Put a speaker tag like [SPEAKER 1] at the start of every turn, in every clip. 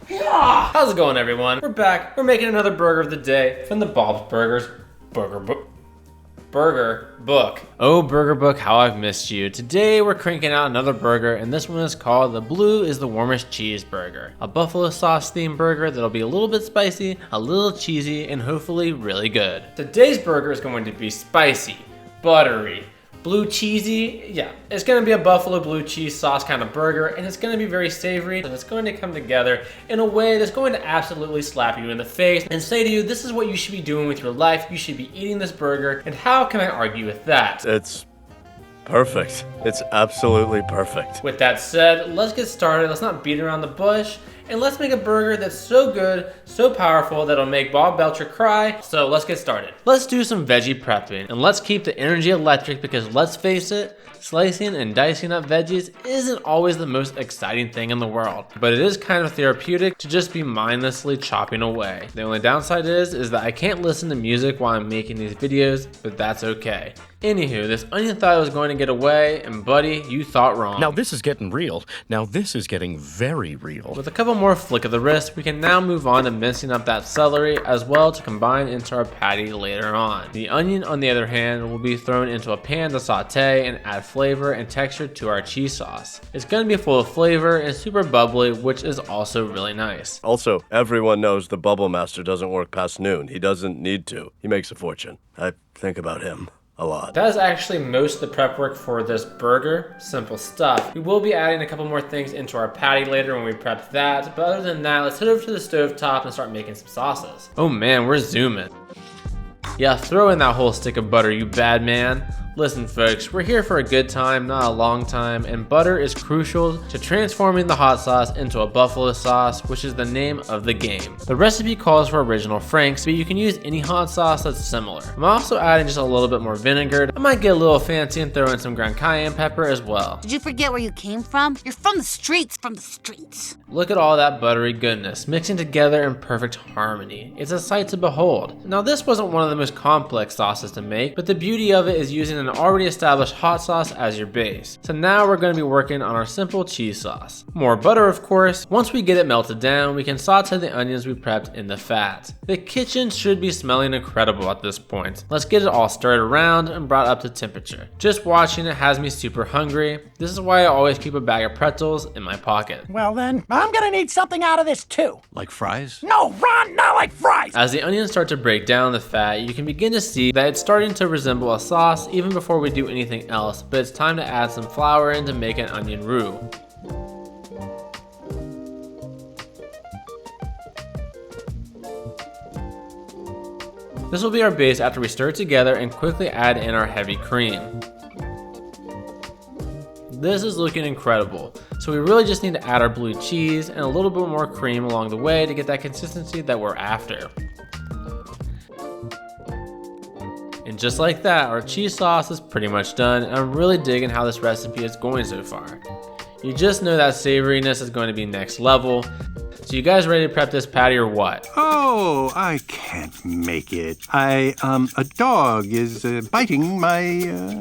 [SPEAKER 1] How's it going, everyone? We're back. We're making another burger of the day from the Bob's Burgers Burger Book. Oh, Burger Book, how I've missed you. Today we're cranking out another burger, and this one is called the Bleu is the Warmest Cheeseburger. A buffalo sauce themed burger that'll be a little bit spicy, a little cheesy, and hopefully really good. Today's burger is going to be spicy, buttery, blue cheesy. Yeah, it's gonna be a buffalo blue cheese sauce kind of burger, and it's gonna be very savory, and it's going to come together in a way that's going to absolutely slap you in the face and say to you, this is what you should be doing with your life. You should be eating this burger, and how can I argue with that?
[SPEAKER 2] It's perfect. It's absolutely perfect.
[SPEAKER 1] With that said, let's get started. Let's not beat around the bush, and let's make a burger that's so good, so powerful, that'll make Bob Belcher cry. So let's get started. Let's do some veggie prepping, and let's keep the energy electric, because let's face it, slicing and dicing up veggies isn't always the most exciting thing in the world, but it is kind of therapeutic to just be mindlessly chopping away. The only downside is that I can't listen to music while I'm making these videos, but that's okay. Anywho, this onion thought it was going to get away, and buddy, you thought wrong.
[SPEAKER 3] Now this is getting real. Now this is getting very real.
[SPEAKER 1] With a couple more flick of the wrist, we can now move on to mincing up that celery as well to combine into our patty later on. The onion, on the other hand, will be thrown into a pan to saute and add flavor and texture to our cheese sauce. It's going to be full of flavor and super bubbly, which is also really nice.
[SPEAKER 2] Also, everyone knows the Bubble Master doesn't work past noon. He doesn't need to. He makes a fortune. I think about him a lot.
[SPEAKER 1] That is actually most of the prep work for this burger. Simple stuff. We will be adding a couple more things into our patty later when we prep that, but other than that, let's head over to the stove top and start making some sauces. Oh man, we're zooming. Yeah, throw in that whole stick of butter, you bad man. Listen folks, we're here for a good time, not a long time, and butter is crucial to transforming the hot sauce into a buffalo sauce, which is the name of the game. The recipe calls for original Frank's, but you can use any hot sauce that's similar. I'm also adding just a little bit more vinegar. I might get a little fancy and throw in some ground cayenne pepper as well.
[SPEAKER 4] Did you forget where you came from? You're from the streets,
[SPEAKER 1] Look at all that buttery goodness mixing together in perfect harmony. It's a sight to behold. Now this wasn't one of the most complex sauces to make, but the beauty of it is using an already established hot sauce as your base. So now we're going to be working on our simple cheese sauce. More butter, of course. Once we get it melted down, we can saute the onions we prepped in the fat. The kitchen should be smelling incredible at this point. Let's get it all stirred around and brought up to temperature. Just watching it has me super hungry. This is why I always keep a bag of pretzels in my pocket.
[SPEAKER 5] Well then, I'm gonna need something out of this too.
[SPEAKER 3] Like fries?
[SPEAKER 5] No, Ron, not like fries!
[SPEAKER 1] As the onions start to break down the fat, you can begin to see that it's starting to resemble a sauce even before we do anything else, but it's time to add some flour in to make an onion roux. This will be our base after we stir it together and quickly add in our heavy cream. This is looking incredible, so we really just need to add our blue cheese and a little bit more cream along the way to get that consistency that we're after. And just like that, our cheese sauce is pretty much done, and I'm really digging how this recipe is going so far. You just know that savoriness is going to be next level. So you guys ready to prep this patty or what?
[SPEAKER 6] Oh, I can't make it. A dog is biting my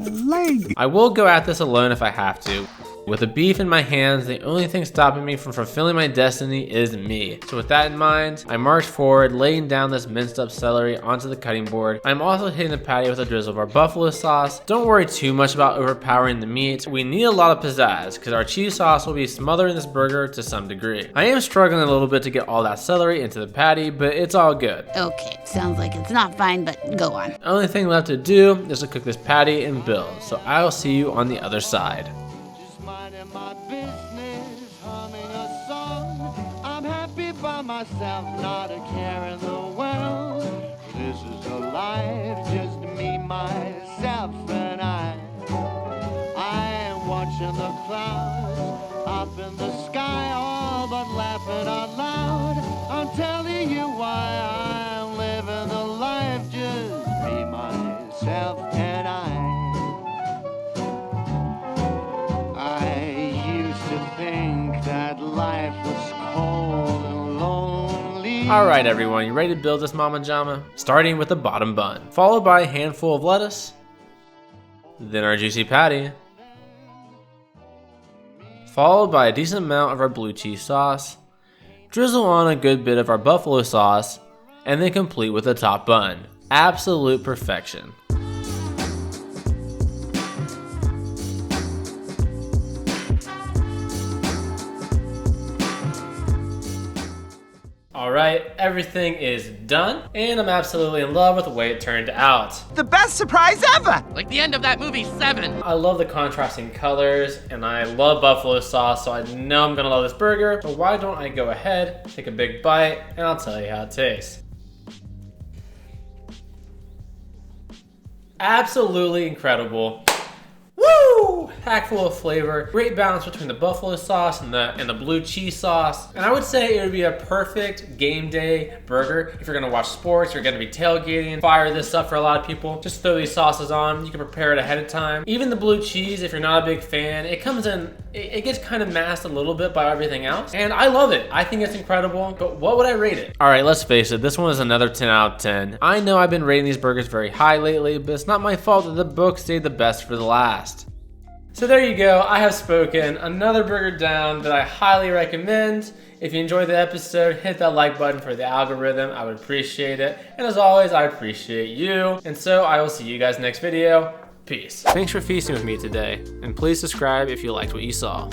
[SPEAKER 6] leg.
[SPEAKER 1] I will go at this alone if I have to. With the beef in my hands, the only thing stopping me from fulfilling my destiny is me. So with that in mind, I march forward, laying down this minced up celery onto the cutting board. I'm also hitting the patty with a drizzle of our buffalo sauce. Don't worry too much about overpowering the meat. We need a lot of pizzazz, because our cheese sauce will be smothering this burger to some degree. I am struggling a little bit to get all that celery into the patty, but it's all good.
[SPEAKER 4] Okay, sounds like it's not fine, but go on.
[SPEAKER 1] The only thing left to do is to cook this patty and build. So I'll see you on the other side.
[SPEAKER 7] My business, humming a song. I'm happy by myself, not a care in the world. This is a life, just me, myself, and I. I am watching the clouds up in the sky, all but laughing out loud. I'm telling you why I'm living the life, just me, myself, and I. Think that life was cold and lonely.
[SPEAKER 1] Alright everyone, you ready to build this mama jama? Starting with the bottom bun, followed by a handful of lettuce, then our juicy patty, followed by a decent amount of our blue cheese sauce, drizzle on a good bit of our buffalo sauce, and then complete with the top bun. Absolute perfection. Alright, everything is done, and I'm absolutely in love with the way it turned out.
[SPEAKER 5] The best surprise ever!
[SPEAKER 8] Like the end of that movie, Seven.
[SPEAKER 1] I love the contrasting colors, and I love buffalo sauce, so I know I'm gonna love this burger. So why don't I go ahead, take a big bite, and I'll tell you how it tastes. Absolutely incredible. Woo! Packed full of flavor, great balance between the buffalo sauce and the blue cheese sauce. And I would say it would be a perfect game day burger. If you're gonna watch sports, you're gonna be tailgating, fire this up for a lot of people. Just throw these sauces on, you can prepare it ahead of time. Even the blue cheese, if you're not a big fan, it comes in, it gets kind of masked a little bit by everything else. And I love it, I think it's incredible, but what would I rate it? All right, let's face it, this one is another 10 out of 10. I know I've been rating these burgers very high lately, but it's not my fault that the book stayed the best for the last. So there you go, I have spoken. Another burger down that I highly recommend. If you enjoyed the episode, hit that like button for the algorithm. I would appreciate it. And as always, I appreciate you. And so I will see you guys next video. Peace. Thanks for feasting with me today. And please subscribe if you liked what you saw.